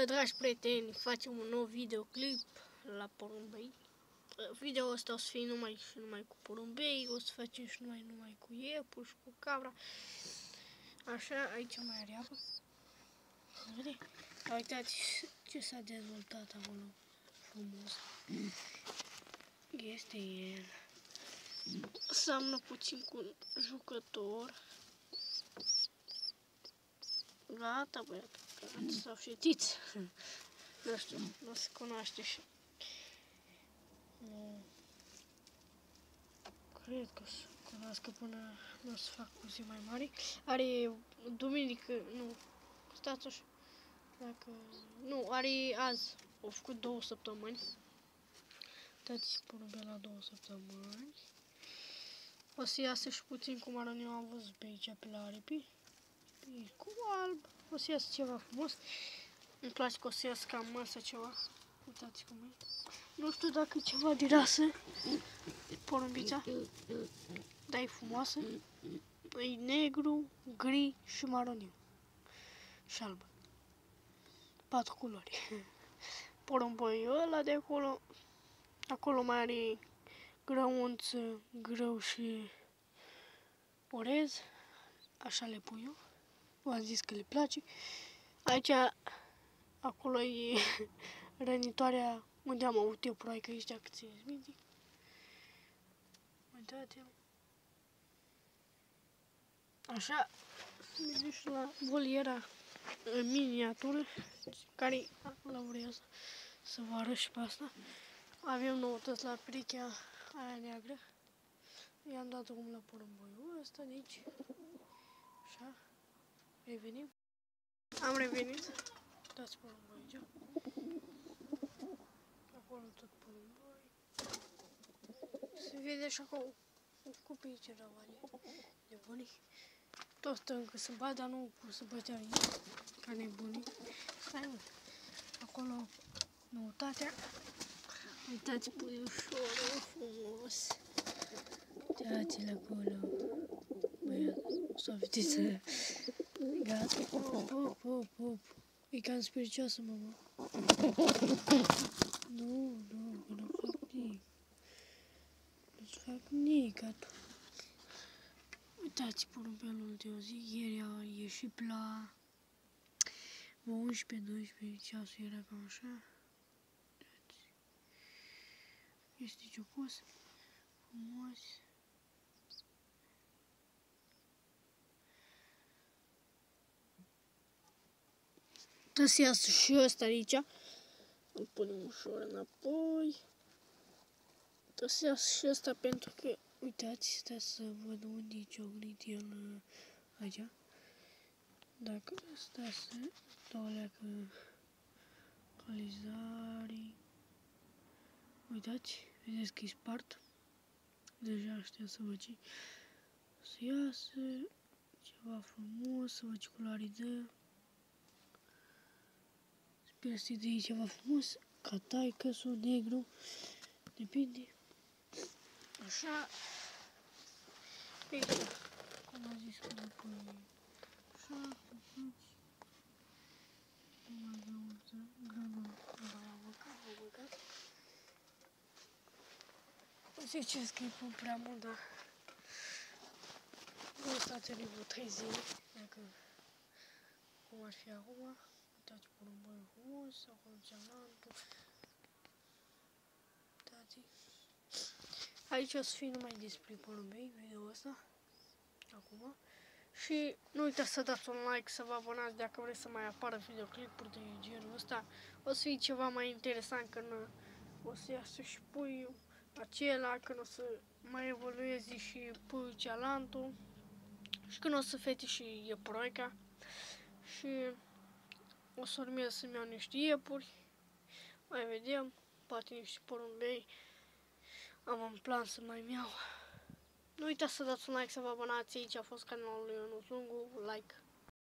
Dragi prieteni, facem un nou videoclip la porumbei. Video ăsta o să fie numai cu porumbei, o să facem și numai cu iepul și cu cabra. Așa, aici mai are apă. Vede? Uitați ce s-a dezvoltat acolo frumos. Este el. Seamănă puțin cu un jucător. Gata, băiatul, gata, sau fetiță. Nu știu, nu se cunoaște și... Nu... Cred că o să cunoască până nu o să fac puțin mai mari. Are duminică, nu, stați așa, dacă... Nu, are azi, au făcut 2 săptămâni. Uitați, porumbe la 2 săptămâni. O să iasă și puțin cum arăt eu, am văzut pe aici, pe la aripi. Cu alb, o să iasă ceva frumos. Îmi place că o să iasă cam masă ceva. Uitați cum e. Nu știu dacă e ceva de rasă. Porumbița. Dar e frumoasă. E negru, gri și maroniu. Și alb. 4 culori. Porumboiul ăla de acolo. Acolo mai are grăunță, grâu și orez. Așa le pun eu. V-am zis că le place. Aici, acolo e rănitoarea unde am avut eu proaică aici, dacă țineți minte. Uitați-l. Așa, mergem și la voliera în miniatură, care la vreau să vă arăt și pe asta. Avem noutăți la perechea aia neagră. I-am dat drumul la porumboiul ăsta, deci, așa, revenim. Am revenit. Dați porumboi aici. Acolo tot porumboi. Se vede așa că au făcut pe aici răvale de bunii. Tot stă încă să bat, dar nu pot să bătea aici, ca nebunii. Stai mă. Acolo noutatea. Uitați puiușorul frumos. Uitați-l acolo. Băiat, s-o fetiță. Gata. Hop. E cam spiricioasă, mama. Nu, că nu fac nimic. Nu-ți fac nimic, gata. Uitați porumbelul de o zi. Ieri a ieșit la 11-12 ceasul, era cam așa. Este ciocos, frumos. Trebuie să iasă și ăsta aici. Îl punem ușor înapoi. Trebuie să iasă și ăsta pentru că, uitați, stai să văd unde e ciocnit el aici. Dacă ăsta să dau o leacă calizare. Uitați, vedeți că e spart. Deja aștept să văd ce. Să iasă ceva frumos, să văd ce culoare dă. Sper să-i dea ceva frumos, ca taică sau negru, depinde. Așa. Aici, cum am zis că le pui așa, mai grăunță, grânul, m-am băgat. Ziceți că îi pun prea mult, dar ăsta trebuie 3 zile, dacă cum ar fi acum. Uitați porumboiul frumos, acolo cealaltă. Uitați. Aici o să fie numai despre porumbei, video ăsta. Acum. Și nu uitați să dați un like, să vă abonați dacă vreți să mai apară videoclipuri de genul ăsta. O să fie ceva mai interesant când o să iasă și puiul acela, când o să mai evolueze și puiul cealaltă. Și când o să fete și iepuroica. Și o să urmez să-mi iau niște iepuri. Mai vedem. Poate niște porumbei. Am un plan să mai iau. Nu uitați să dați un like, să vă abonați. Aici a fost canalul lui Ionuț Lungu. Like.